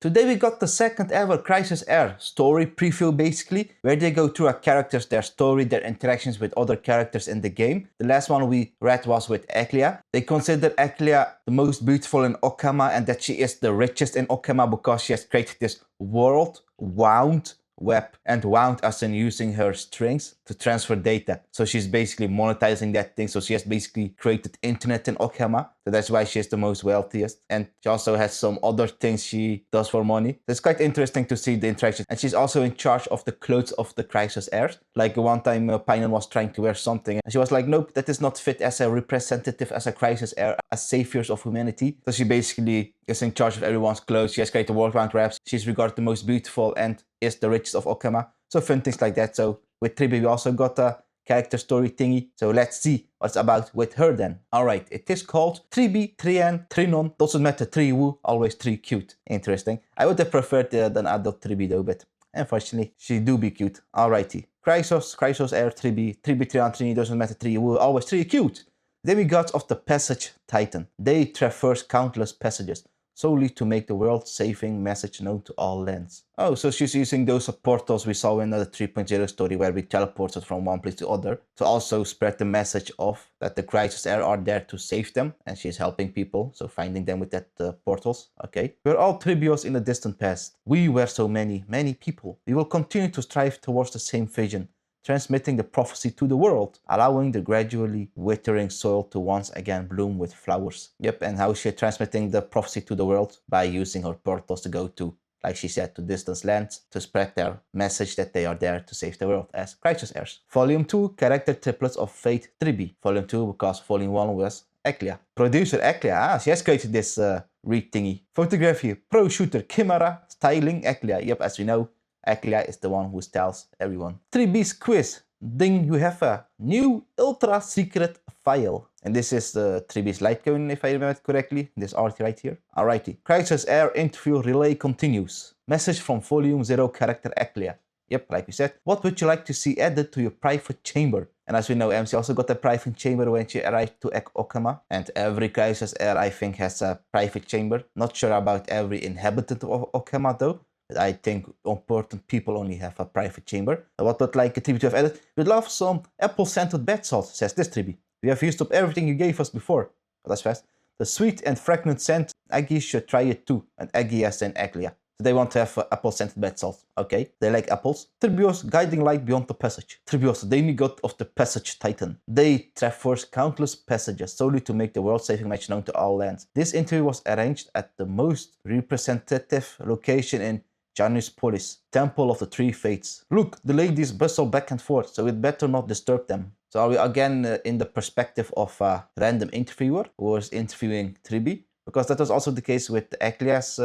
Today we got the second ever Chrysos Heirs story preview basically, where they go through a characters, their story, their interactions with other characters in the game. The last one we read was with Eclia. They consider Eclia the most beautiful in Okama and that she is the richest in Okama because she has created this world wound web, and wound as in using her strings to transfer data. So she's basically monetizing that thing. So she has basically created internet in Okama. So that's why she is the most wealthiest. And she also has some other things she does for money. So it's quite interesting to see the interaction. And she's also in charge of the clothes of the Chrysos Heirs. Like one time Phainon was trying to wear something and she was like, nope, that is not fit as a representative, as a Chrysos Heir, as saviors of humanity. So she basically is in charge of everyone's clothes. She has created world-round wraps. She's regarded the most beautiful and is the richest of Okama. So fun things like that. So with Tribbie we also got a character story thingy. So let's see what's about with her then. Alright, it is called Tribbie, Trian, Trinon. Doesn't matter, Triwu, always Tri cute. Interesting. I would have preferred an adult Tribbie though, but unfortunately she do be cute. Alrighty. Chrysos Heir, Tribbie, Trian, Trini, doesn't matter, Triwu, always Tri cute. Demigods of the Passage Titan. They traverse countless passages, solely to make the world-saving message known to all lands. Oh, so she's using those portals we saw in the 3.0 story where we teleported from one place to other to also spread the message of that the Chrysos Heirs are there to save them, and she's helping people, so finding them with that portals. Okay. We're all Tribbios in the distant past. We were so many people. We will continue to strive towards the same vision, transmitting the prophecy to the world, allowing the gradually withering soil to once again bloom with flowers. Yep, and how is she transmitting the prophecy to the world? By using her portals to go to, like she said, to distant lands to spread their message that they are there to save the world as Chrysos Heirs. Volume 2, Character Triplets of Fate Tribbie. Volume 2 because Volume 1 was Eclia. Producer Eclia, she has created this read thingy. Photography, Pro Shooter Chimera, Styling Eclia. Yep, as we know, Eclia is the one who styles everyone. Tribbie's quiz. Ding, you have a new ultra secret file. And this is the Tribbie's Litecoin, if I remember it correctly. This art right here. Alrighty. Chrysos Heir interview relay continues. Message from Volume 0 character Eclia. Yep, like we said. What would you like to see added to your private chamber? And as we know, MC also got a private chamber when she arrived to Okama. And every Chrysos Heir, I think, has a private chamber. Not sure about every inhabitant of Okama though. But I think important people only have a private chamber. What would like a Tribbie to have added? We'd love some apple-scented bath salt, says this Tribbie. We have used up everything you gave us before. Oh, that's fast. The sweet and fragrant scent, Aggie should try it too. And Aggie as in Eclia. So they want to have apple-scented bath salt. Okay, they like apples. Tribbios guiding light beyond the passage. Tribbios, the demigod of the Passage Titan. They traverse countless passages solely to make the world-saving message known to all lands. This interview was arranged at the most representative location in Janus Polis, Temple of the Three Fates. Look, the ladies bustle back and forth, so we'd better not disturb them. So are we again in the perspective of a random interviewer who was interviewing Tribbie? Because that was also the case with Eclia's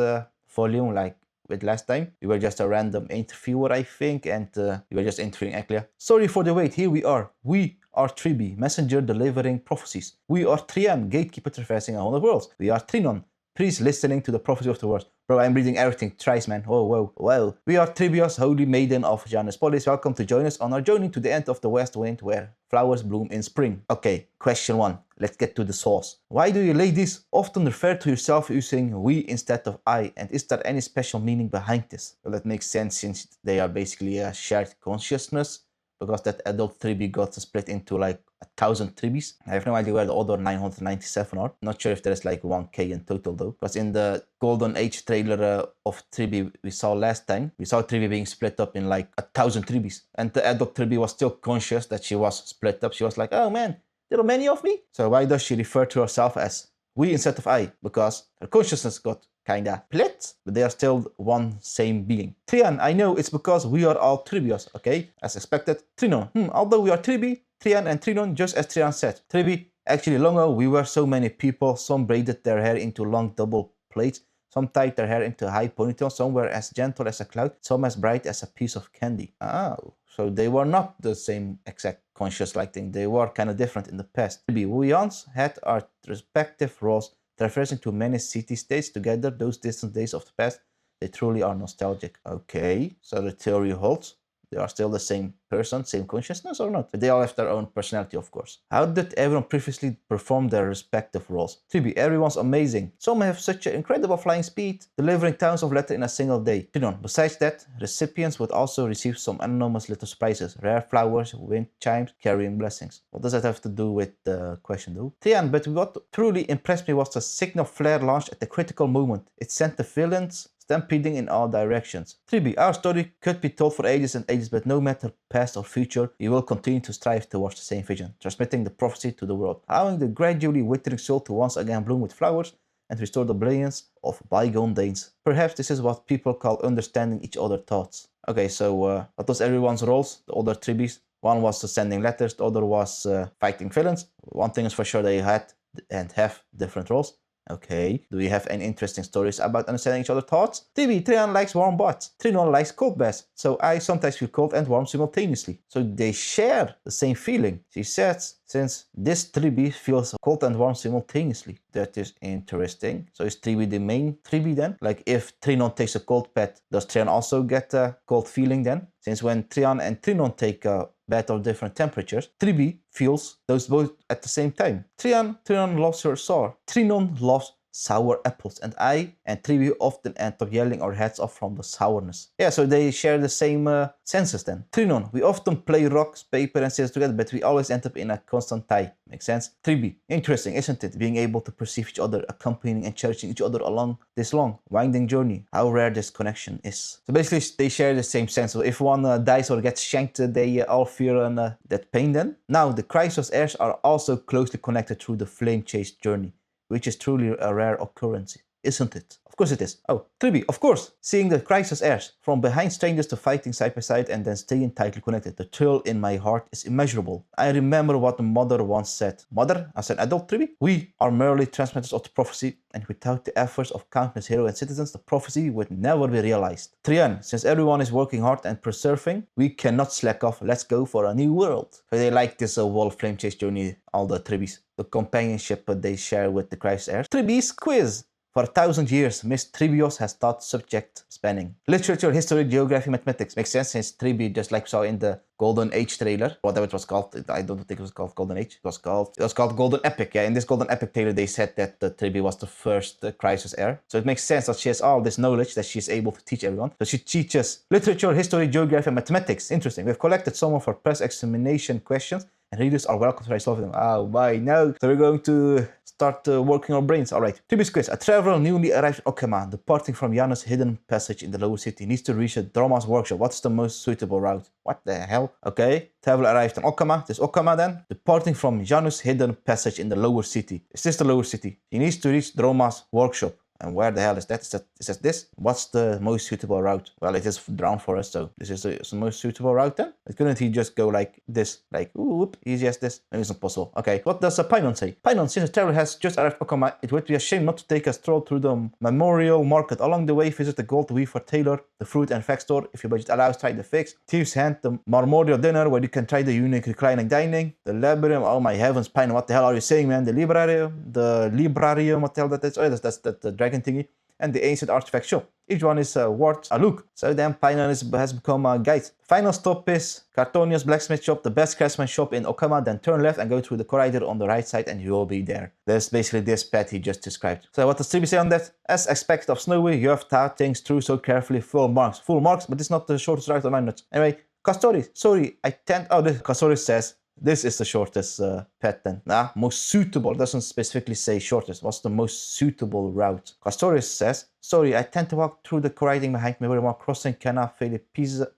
volume, like with last time. We were just a random interviewer, I think, and we were just interviewing Eclia. Sorry for the wait, here we are. We are Tribbie, messenger delivering prophecies. We are Trian, gatekeeper traversing 100 worlds. We are Trinon, priest listening to the prophecy of the world. Bro, I'm reading everything thrice, man. Whoa. We are Tribbios, holy maiden of Janus Polis. Welcome to join us on our journey to the end of the west wind where flowers bloom in spring. Okay, question 1. Let's get to the source. Why do you ladies often refer to yourself using we instead of I? And is there any special meaning behind this? Well, that makes sense since they are basically a shared consciousness. Because that adult Tribbie got split into like 1,000 Tribbies. I have no idea where the other 997 are. Not sure if there's like 1k in total though. Because in the Golden Age trailer of Tribbie we saw last time, we saw Tribbie being split up in like 1,000 Tribbies. And the adult Tribbie was still conscious that she was split up. She was like, oh man, there are many of me. So why does she refer to herself as we instead of I? Because her consciousness got kinda split, but they are still one same being. Trian, I know it's because we are all Tribbios, okay? As expected. Trinon, although we are Tribbie, Trian and Trinon, just as Trian said. Tribbie, actually long ago we were so many people, some braided their hair into long double plaits, some tied their hair into a high ponytail, some were as gentle as a cloud, some as bright as a piece of candy. Oh, so they were not the same exact conscious-like thing, they were kind of different in the past. We once had our respective roles traversing to many city-states together, those distant days of the past, they truly are nostalgic. Okay, so the theory holds. They are still the same person, same consciousness or not? But they all have their own personality, of course. How did everyone previously perform their respective roles? Tribbie, everyone's amazing. Some have such an incredible flying speed, delivering thousands of letters in a single day. Phainon, besides that, recipients would also receive some enormous little surprises. Rare flowers, wind chimes, carrying blessings. What does that have to do with the question though? Trian, but what truly impressed me was the signal flare launched at the critical moment. It sent the villains stampeding in all directions. Tribbie, our story could be told for ages and ages, but no matter past or future, we will continue to strive towards the same vision, transmitting the prophecy to the world, allowing the gradually withering soul to once again bloom with flowers and restore the brilliance of bygone days. Perhaps this is what people call understanding each other's thoughts. Okay, so what was everyone's roles? The other Tribbies. One was sending letters, the other was fighting villains. One thing is for sure, they had and have different roles. Okay, do we have any interesting stories about understanding each other's thoughts? Tribbie, Trian likes warm baths. Phainon likes cold baths. So I sometimes feel cold and warm simultaneously. So they share the same feeling. She says, since this Tribbie feels cold and warm simultaneously. That is interesting. So is Tribbie the main Tribbie then? Like if Phainon takes a cold bath, does Trian also get a cold feeling then? Since when Trian and Phainon take a bath of different temperatures, Tribbie feels those both at the same time. Phainon loves her sour. Phainon loves sour apples, and I and Tribbie often end up yelling our heads off from the sourness. Yeah, so they share the same senses then. Phainon, we often play rocks, paper and scissors together, but we always end up in a constant tie. Makes sense? Tribbie, interesting, isn't it? Being able to perceive each other, accompanying and cherishing each other along this long, winding journey. How rare this connection is. So basically, they share the same sense. So if one dies or gets shanked, they all feel that pain then. Now, the Chrysos Heirs are also closely connected through the flame chase journey, which is truly a rare occurrence, isn't it? Of course it is. Oh, Tribbie, of course. Seeing the Chrysos Heirs, from behind strangers to fighting side by side and then staying tightly connected, the thrill in my heart is immeasurable. I remember what the mother once said. Mother, as an adult Tribbie, we are merely transmitters of the prophecy, and without the efforts of countless heroes and citizens, the prophecy would never be realized. Trian, since everyone is working hard and persevering, we cannot slack off. Let's go for a new world. So they like this whole flame chase journey, all the Tribbies. The companionship they share with the Chrysos Heirs. Tribbie's quiz. For 1,000 years, Miss Tribbios has taught subject spanning literature, history, geography, mathematics. Makes sense since Tribbie, just like we saw in the Golden Age trailer, whatever it was called. I don't think it was called Golden Age. It was called Golden Epic. Yeah, in this Golden Epic trailer, they said that Tribbie was the first Chrysos Heir. So it makes sense that she has all this knowledge that she's able to teach everyone. So she teaches literature, history, geography, and mathematics. Interesting. We've collected some of her press examination questions, and readers are welcome to try solve them. Oh, why no? So we're going to start working our brains. Alright, Tribbie's quiz. A traveler newly arrived at Okama, departing from Janus' hidden passage in the lower city, needs to reach a Droma's workshop. What's the most suitable route? What the hell? Okay, traveler arrived in Okama. This Okama then. Departing from Janus' hidden passage in the lower city. Is this the lower city? He needs to reach Droma's workshop. And where the hell is that? Is that this? What's the most suitable route? Well, it is drown forest, so this is the most suitable route then? But couldn't he just go like this? Like, whoop, easy as this? Maybe it's not possible. Okay, what does Phainon say? Phainon, since the traveler has just arrived at Okama, it would be a shame not to take a stroll through the memorial market. Along the way, visit the gold weaver tailor, the fruit and fig store. If your budget allows, try the figs. Thieves' Hand, the memorial dinner, where you can try the unique reclining dining. The librarium, oh my heavens, Phainon, what the hell are you saying, man? The librarium, what the hell that is? Oh, that's the dragon thingy. And the ancient artifact shop. Each one is worth a look. So then Phainon has become a guide. Final stop is Cartonia's blacksmith shop, the best craftsman shop in Okama. Then turn left and go through the corridor on the right side and you will be there. That's basically this path he just described. So what does Tribbie say on that? As expected of Snowy, you have thought things through so carefully. Full marks, but it's not the shortest route on my notes. Anyway, Castori, sorry, Castori says, this is the shortest path then. Nah, most suitable. It doesn't specifically say shortest. What's the most suitable route? Castoris says, sorry, I tend to walk through the corridor behind me, while crossing Cana Felipe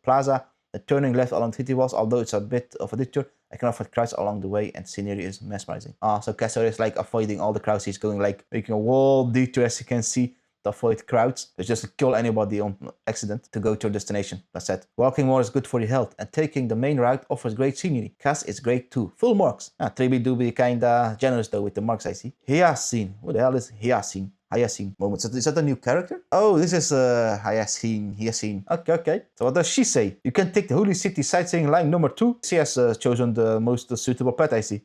Plaza, and turning left along the city walls. Although it's a bit of a detour, I can avoid crowds along the way, and scenery is mesmerizing. So Castoris is like avoiding all the crowds. He's going like making a wall detour, as you can see, to avoid crowds. It's just to kill anybody on accident to go to your destination. That's it. Walking more is good for your health, and taking the main route offers great scenery. Cass is great too. Full marks. Tribbie do be kinda generous though with the marks, I see. Hyacine. What the hell is Hyacine? Hyacine moments. Is that a new character? Oh, this is Hyacine. Okay. So what does she say? You can take the Holy City sightseeing line number 2. She has chosen the most suitable path, I see.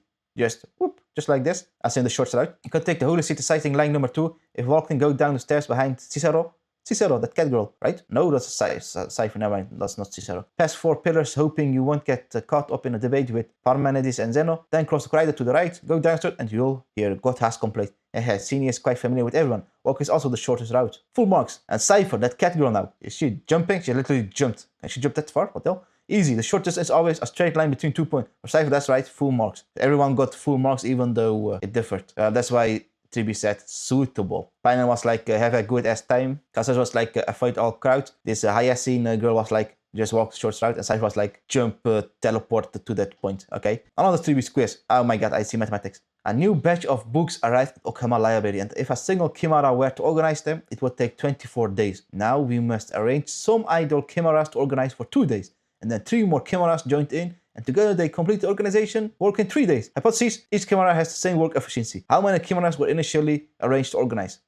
Just like this, as in the short route. You can take the Holy City sightseeing line number 2. If walking, go down the stairs behind Cicero. Cicero, that cat girl, right? No, that's Cypher, never mind, that's not Cicero. Pass 4 pillars, hoping you won't get caught up in a debate with Parmenides and Zeno. Then cross the corridor to the right, go downstairs, and you'll hear God has complete. Hyacine is quite familiar with everyone. Walk is also the shortest route. Full marks. And Cypher, that cat girl now. Is she jumping? She literally jumped. Can she jump that far? What the hell? Easy. The shortest is always a straight line between 2 points. For Cypher, that's right, full marks. Everyone got full marks even though it differed. That's why Tribbie said suitable. Phainon was like, have a good ass time. Chrysos was like, avoid all crowd. This Hyacine girl was like, just walk the short route. And Cypher was like, jump, teleport to that point. Okay. Another Tribbie's quiz. Oh my god, I see mathematics. A new batch of books arrived at Okama Library, and if a single Chimera were to organize them, it would take 24 days. Now we must arrange some idle Chimeras to organize for 2 days, and then 3 more Chimeras joined in, and together they complete the organization, work in 3 days. Hypothesis, each Chimera has the same work efficiency. How many Chimeras were initially arranged to organize?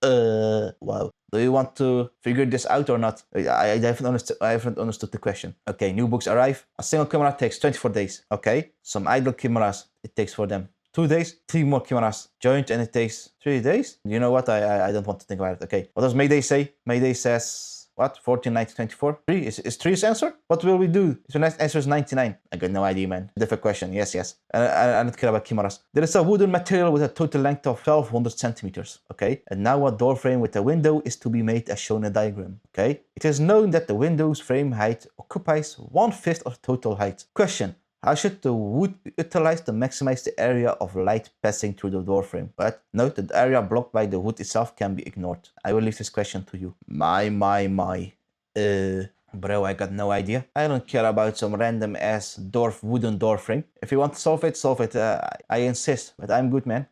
Wow. Do you want to figure this out or not? I haven't understood the question. Okay, new books arrive. A single Chimera takes 24 days. Okay, some idle Chimeras, it takes for them 2 days, 3 more Chimeras joined, and it takes 3 days. You know what? I don't want to think about it. Okay. What does Mydei say? Mydei says, what? 14, 90, 24? 3? Is 3 his answer? What will we do if the next answer is 99? I got no idea, man. Different question. Yes. I don't care about Chimeras. There is a wooden material with a total length of 1200 centimeters. Okay. And now a door frame with a window is to be made as shown in the diagram. Okay. It is known that the window's frame height occupies 1/5 of total height. Question. How should the wood be utilized to maximize the area of light passing through the doorframe? But note that the area blocked by the wood itself can be ignored. I will leave this question to you. My. Bro, I got no idea. I don't care about some random ass wooden door frame. If you want to solve it, I insist. But I'm good, man.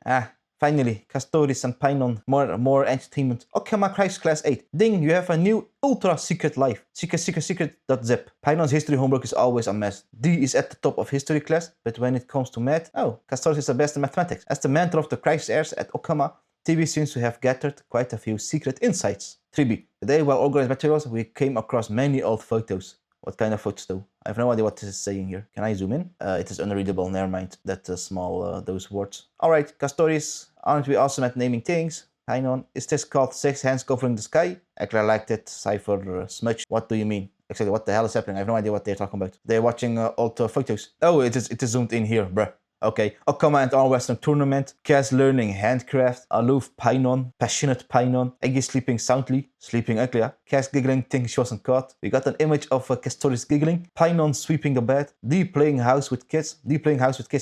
Finally, Custodes and Phainon, more entertainment. Okama Crisis Class 8. Ding, you have a new ultra secret life. Secret.zip. Phainon's history homework is always a mess. D is at the top of history class, but when it comes to math, Custodes is the best in mathematics. As the mentor of the Chrysos Heirs at Okama, Tribbie seems to have gathered quite a few secret insights. Tribbie, today while organizing materials, we came across many old photos. What kind of photos though? I have no idea what this is saying here. Can I zoom in? It is unreadable, never mind. That small, those words. Alright, Custodes, aren't we awesome at naming things? Phainon, is this called 6 hands covering the sky? Actually, I liked it. Cypher, smudge. What do you mean? Actually, what the hell is happening? I have no idea what they're talking about. They're watching old photos. Oh, it is zoomed in here, bruh. Okay, Okama and All-Western Tournament, Kaz learning handcraft, aloof Phainon, passionate Phainon, Eggy sleeping soundly, sleeping ugly, Kaz giggling thinking she wasn't caught. We got an image of Custodes giggling, Phainon sweeping the bed, D playing house with kids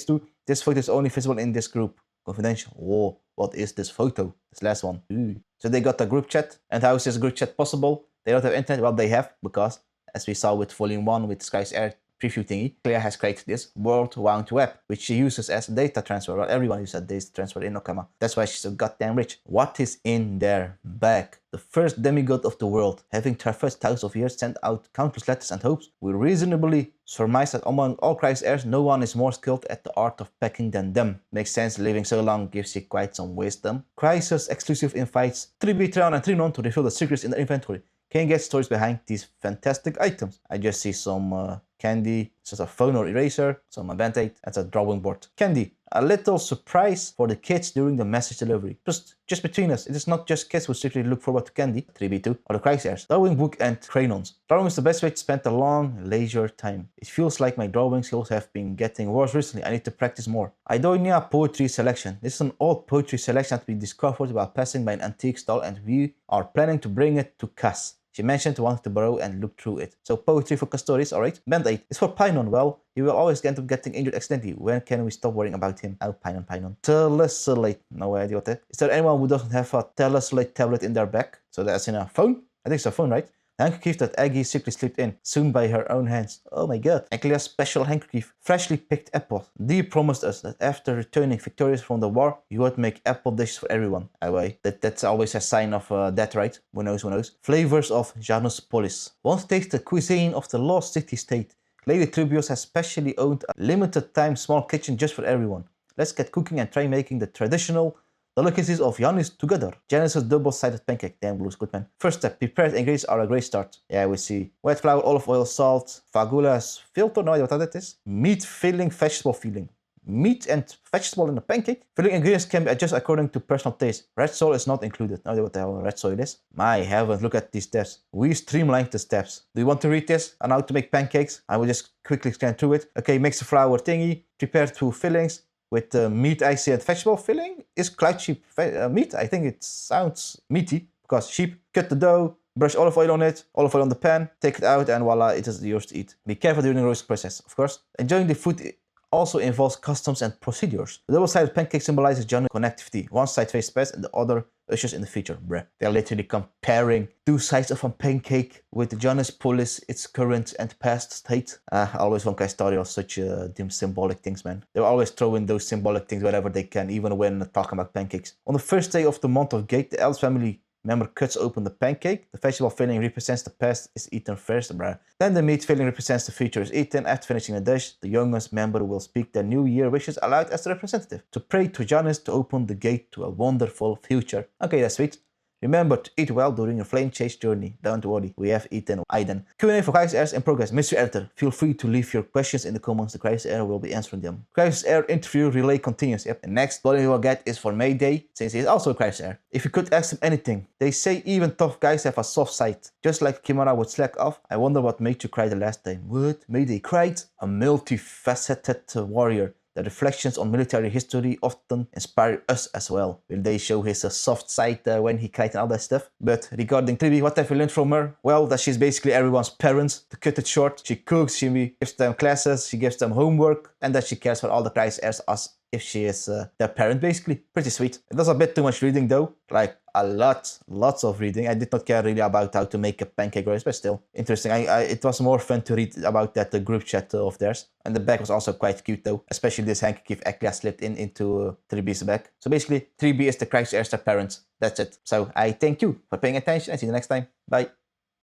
too. This photo is only visible in this group. Confidential. Whoa, what is this photo? This last one. Ooh. So they got a group chat, and how is this group chat possible? They don't have internet? Well, they have, because, as we saw with Volume 1 with Chrysos Heirs preview thingy, Claire has created this World Wide Web, which she uses as data transfer. Well, everyone uses data transfer in Okama. That's why she's so goddamn rich. What is in their bag? The first demigod of the world, having traversed thousands of years, sent out countless letters and hopes. We reasonably surmise that among all Chrysos Heirs, no one is more skilled at the art of packing than them. Makes sense, living so long gives you quite some wisdom. Chrysos exclusive invites Tribbie, Phainon, and Phainon to reveal the secrets in the inventory. Can you get stories behind these fantastic items? I just see some candy, it's a phone or eraser, some band-aid, that's a drawing board. Candy, a little surprise for the kids during the message delivery. Just between us, it is not just kids who secretly look forward to candy, Tribbie too, or the Chrysos Heirs. Drawing book and crayons. Drawing is the best way to spend a long, leisure time. It feels like my drawing skills have been getting worse recently. I need to practice more. Idonia Poetry Selection. This is an old poetry selection that we discovered while passing by an antique stall, and we are planning to bring it to Cass. She mentioned wanting to borrow and look through it. So poetry for Custodes, alright. Band-aid is for Phainon. Well, he will always end up getting injured accidentally. When can we stop worrying about him? Oh, Phainon. Telesolate. No idea what that is. Is there anyone who doesn't have a telesolate tablet in their bag? So that's in a phone? I think it's a phone, right? Handkerchief that Aggie secretly slipped in, soon by her own hands. Oh my god. Ecclesia's special handkerchief. Freshly picked apples. Dee promised us that after returning victorious from the war, you would make apple dishes for everyone. Anyway, that's always a sign of death, right? Who knows? Flavors of Janus Polis. Want to taste the cuisine of the lost city-state? Lady Tribios has specially owned a limited time small kitchen just for everyone. Let's get cooking and try making the traditional delicacies of Janus together. Janus' double-sided pancake. Damn, Blue's good, man. First step, prepared ingredients are a great start. Yeah, we see wet flour, olive oil, salt, fagulas, filter, no idea what that is. Meat filling, vegetable filling. meat and vegetable in a pancake. Filling ingredients can be adjusted according to personal taste. Red soil is not included. I don't know what the hell red soil is. My heavens, look at these steps. We streamlined the steps. Do you want to read this on how to make pancakes? I will just quickly scan through it. Okay, mix the flour thingy. Prepare two fillings with meat, icy, and vegetable. Filling is cloud sheep meat. I think it sounds meaty because sheep. Cut the dough. Brush olive oil on it, olive oil on the pan, take it out, and voila, it is yours to eat. Be careful during the roasting process, of course. Enjoying the food also involves customs and procedures. The double-sided pancake symbolizes genre connectivity. One side faces past and the other ushers in the future. Bruh. They're literally comparing two sides of a pancake with the genre's police, its current and past state. Always Honkai story of such dim symbolic things, man. They always throw in those symbolic things wherever they can, even when talking about pancakes. On the first day of the month of Gate, the Elves family member cuts open the pancake. The vegetable filling represents the past is eaten first, bruh. Then the meat filling represents the future is eaten. After finishing the dish, the youngest member will speak their new year wishes aloud as the representative to pray to Janus to open the gate to a wonderful future. Okay, that's sweet. Remember to eat well during your flame chase journey. Don't worry, we have eaten Aiden. Q&A for Chrysos Heirs in progress. Mr. Editor, feel free to leave your questions in the comments. The Chrysos Heir will be answering them. Chrysos Heir interview relay continues. Yep. The next body we will get is for Mydei, since he is also a Chrysos Heir. If you could ask him anything, they say even tough guys have a soft side. Just like Kimura would slack off, I wonder what made you cry the last time. What? Mydei cried? A multifaceted warrior. The reflections on military history often inspire us as well. Will they show his soft side when he cried and all that stuff? But regarding Tribbie, what have we learned from her? Well, that she's basically everyone's parents. To cut it short, she cooks, she gives them classes, she gives them homework, and that she cares for all the Chrysos Heirs as if she is their parent, basically. Pretty sweet. It was a bit too much reading though, like lots of reading. I did not care really about how to make a pancake rice, but still interesting. It was more fun to read about that group chat of theirs. And the back was also quite cute though, especially this handkerchief Eklia slipped into Tribbie's back. So basically, Tribbie is the Chrysos Heirs' parents. That's it. So I thank you for paying attention and see you next time. Bye.